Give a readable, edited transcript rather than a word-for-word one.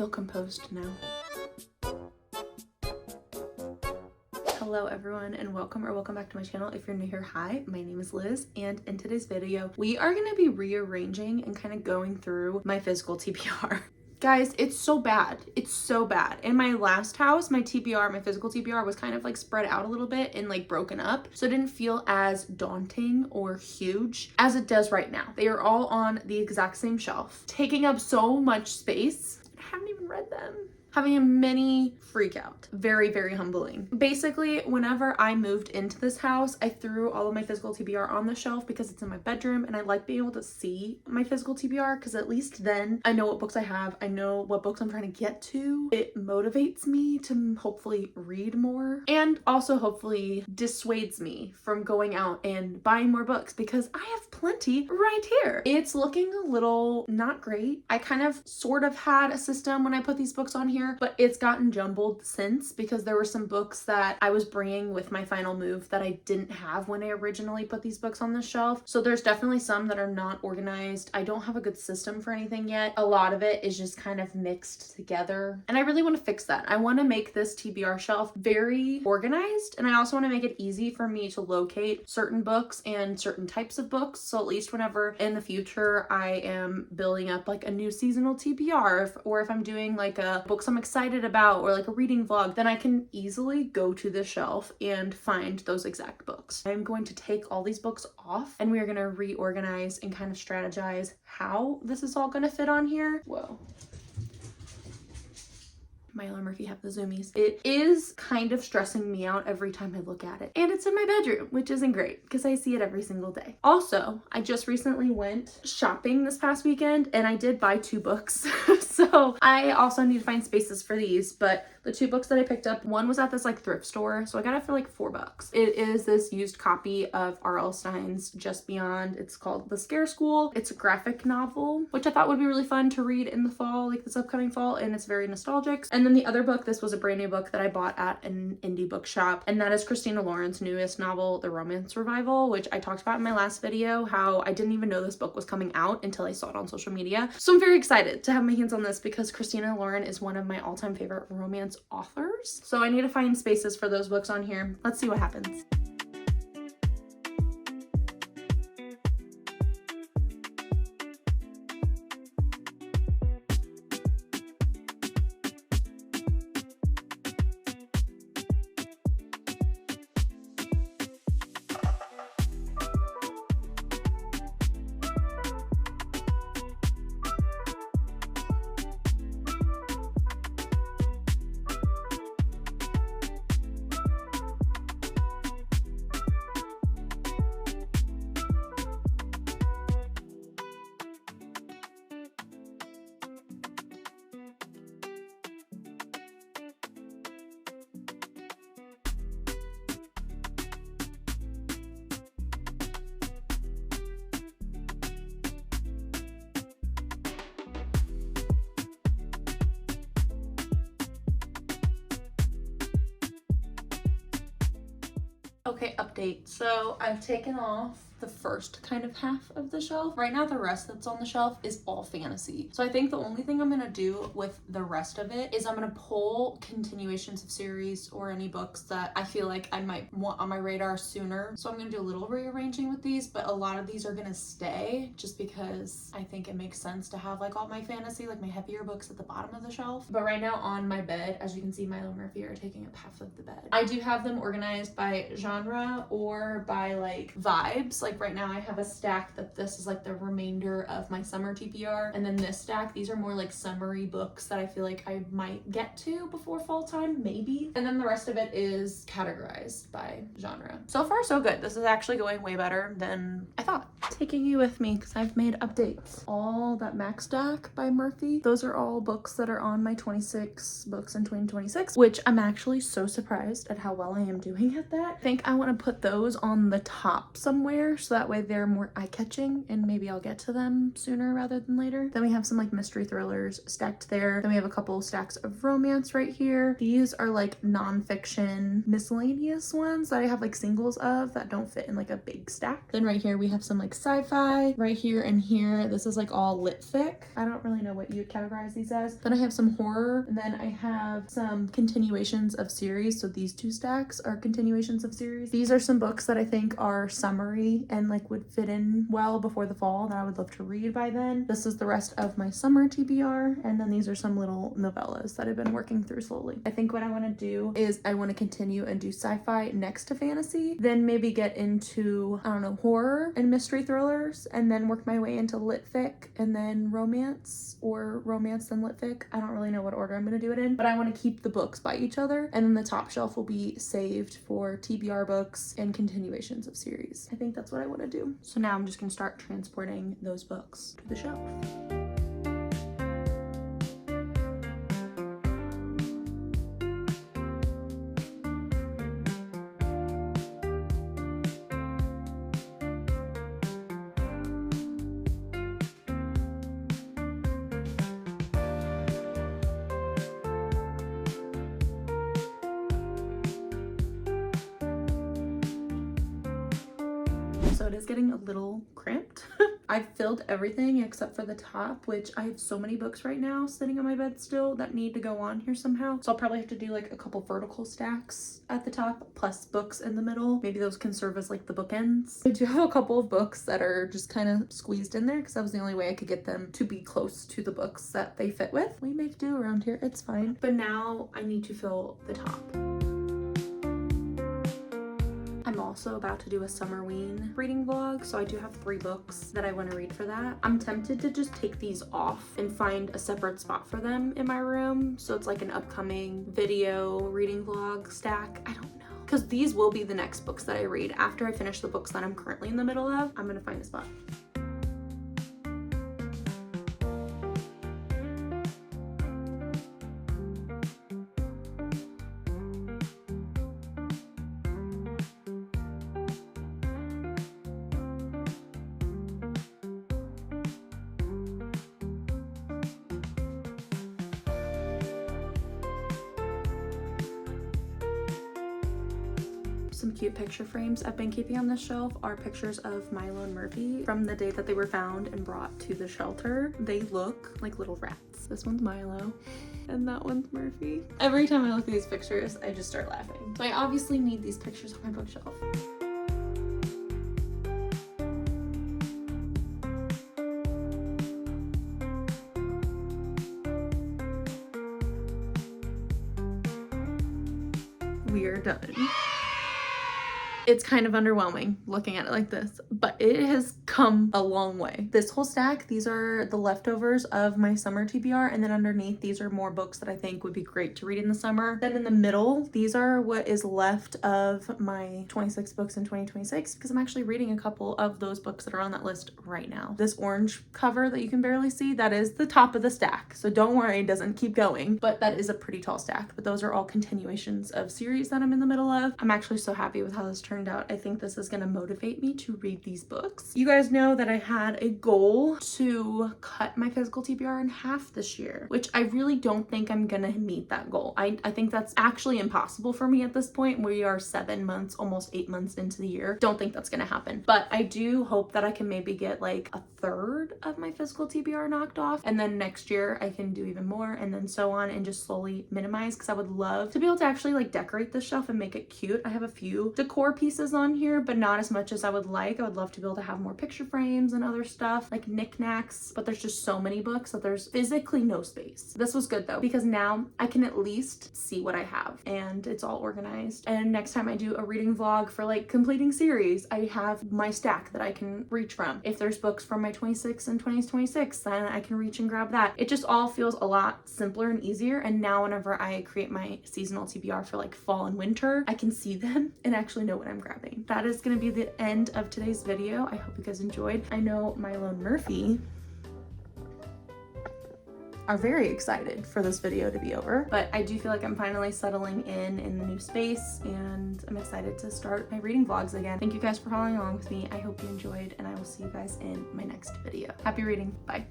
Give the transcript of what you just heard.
feel composed now. Hello everyone and welcome back to my channel. If you're new here, hi, my name is Liz, and in today's video we are going to be rearranging and kind of going through my physical TBR. Guys, it's so bad. It's so bad. In my last house, my TBR, my physical TBR was kind of like spread out a little bit and like broken up. So it didn't feel as daunting or huge as it does right now. They are all on the exact same shelf, taking up so much space. I haven't even read them. Having a mini freak out. Very, very humbling. Basically, whenever I moved into this house, I threw all of my physical TBR on the shelf because it's in my bedroom and I like being able to see my physical TBR because at least then I know what books I have. I know what books I'm trying to get to. It motivates me to hopefully read more and also hopefully dissuades me from going out and buying more books because I have plenty right here. It's looking a little not great. I kind of sort of had a system when I put these books on here, but it's gotten jumbled since because there were some books that I was bringing with my final move that I didn't have when I originally put these books on the shelf. So there's definitely some that are not organized. I don't have a good system for anything yet. A lot of it is just kind of mixed together and I really want to fix that. I want to make this TBR shelf very organized and I also want to make it easy for me to locate certain books and certain types of books. So at least whenever in the future I am building up like a new seasonal TBR or if I'm doing like a books I'm excited about or like a reading vlog, then I can easily go to the shelf and find those exact books. I'm going to take all these books off and we are going to reorganize and kind of strategize how this is all going to fit on here. Whoa. Milo and Murphy have the zoomies. It is kind of stressing me out every time I look at it. And it's in my bedroom, which isn't great because I see it every single day. Also, I just recently went shopping this past weekend and I did buy 2 books. So I also need to find spaces for these, but the 2 books that I picked up, one was at this like thrift store, so I got it for like $4. It is this used copy of R.L. Stine's Just Beyond. It's called The Scare School. It's a graphic novel, which I thought would be really fun to read in the fall, like this upcoming fall, and it's very nostalgic. And then the other book, this was a brand new book that I bought at an indie bookshop, and that is Christina Lauren's newest novel, The Romance Revival, which I talked about in my last video, how I didn't even know this book was coming out until I saw it on social media. So I'm very excited to have my hands on this because Christina Lauren is one of my all-time favorite romance authors. So I need to find spaces for those books on here. Let's see what happens. Okay, update. So I've taken off the first kind of half of the shelf. Right now the rest that's on the shelf is all fantasy. So I think the only thing I'm gonna do with the rest of it is I'm gonna pull continuations of series or any books that I feel like I might want on my radar sooner. So I'm gonna do a little rearranging with these, but a lot of these are gonna stay just because I think it makes sense to have like all my fantasy, like my heavier books at the bottom of the shelf. But right now on my bed, as you can see, Milo and Murphy are taking up half of the bed. I do have them organized by genre or by like vibes. Like right now I have a stack that this is like the remainder of my summer TBR, and then this stack, these are more like summery books that I feel like I might get to before fall time, maybe. And then the rest of it is categorized by genre. So far so good. This is actually going way better than I thought. Taking you with me because I've made updates. All that Max stack by Murphy, those are all books that are on my 26 books in 2026, which I'm actually so surprised at how well I am doing at that. I think I want to put those on the top somewhere so that way they're more eye-catching and maybe I'll get to them sooner rather than later. Then we have some like mystery thrillers stacked there. Then we have a couple stacks of romance right here. These are like nonfiction miscellaneous ones that I have like singles of that don't fit in like a big stack. Then right here we have some like sci-fi. Right here and here, this is like all lit fic. I don't really know what you would categorize these as. Then I have some horror, and then I have some continuations of series. So these two stacks are continuations of series. These are some books that I think are summery and like would fit in well before the fall that I would love to read by then. This is the rest of my summer TBR, and then these are some little novellas that I've been working through slowly. I think what I want to do is I want to continue and do sci-fi next to fantasy, then maybe get into, I don't know, horror and mystery thrillers, and then work my way into lit fic and then romance, or romance then lit fic. I don't really know what order I'm going to do it in, but I want to keep the books by each other, and then the top shelf will be saved for TBR books and continuations of series. I think that's what I want to do. So now I'm just going to start transporting those books to the shelf. So it is getting a little cramped. I've filled everything except for the top, which I have so many books right now sitting on my bed still that need to go on here somehow. So I'll probably have to do like a couple vertical stacks at the top plus books in the middle. Maybe those can serve as like the bookends. I do have a couple of books that are just kind of squeezed in there because that was the only way I could get them to be close to the books that they fit with. We make do around here, it's fine. But now I need to fill the top. I'm also about to do a Summerween reading vlog, so I do have 3 books that I want to read for that. I'm tempted to just take these off and find a separate spot for them in my room, so it's like an upcoming video reading vlog stack. I don't know, because these will be the next books that I read after I finish the books that I'm currently in the middle of. I'm gonna find a spot. Some cute picture frames I've been keeping on this shelf are pictures of Milo and Murphy from the day that they were found and brought to the shelter. They look like little rats. This one's Milo and that one's Murphy. Every time I look at these pictures, I just start laughing. So I obviously need these pictures on my bookshelf. We are done. It's kind of underwhelming looking at it like this, but it has come a long way. This whole stack, these are the leftovers of my summer TBR, and then underneath these are more books that I think would be great to read in the summer. Then in the middle, these are what is left of my 26 books in 2026, because I'm actually reading a couple of those books that are on that list right now. This orange cover that you can barely see, that is the top of the stack, so don't worry, it doesn't keep going, but that is a pretty tall stack. But those are all continuations of series that I'm in the middle of. I'm actually so happy with how this turned out. I think this is going to motivate me to read these books. You guys know that I had a goal to cut my physical TBR in half this year, which I really don't think I'm gonna meet that goal. I think that's actually impossible for me at this point. We are 7 months, almost 8 months into the year. Don't think that's gonna happen, but I do hope that I can maybe get like a third of my physical TBR knocked off, and then next year I can do even more, and then so on, and just slowly minimize, because I would love to be able to actually like decorate this shelf and make it cute. I have a few decor pieces on here, but not as much as I would like. I would love to be able to have more picture frames and other stuff like knickknacks, but there's just so many books that there's physically no space. This was good though, because now I can at least see what I have and it's all organized. And next time I do a reading vlog for like completing series, I have my stack that I can reach from. If there's books from my 26 and 2026, then I can reach and grab that. It just all feels a lot simpler and easier. And now whenever I create my seasonal TBR for like fall and winter, I can see them and actually know what I'm grabbing. That is going to be the end of today's video. I hope you guys enjoyed. I know Milo and Murphy are very excited for this video to be over. But I do feel like I'm finally settling in the new space, and I'm excited to start my reading vlogs again. Thank you guys for following along with me. I hope you enjoyed, and I will see you guys in my next video. Happy reading. Bye.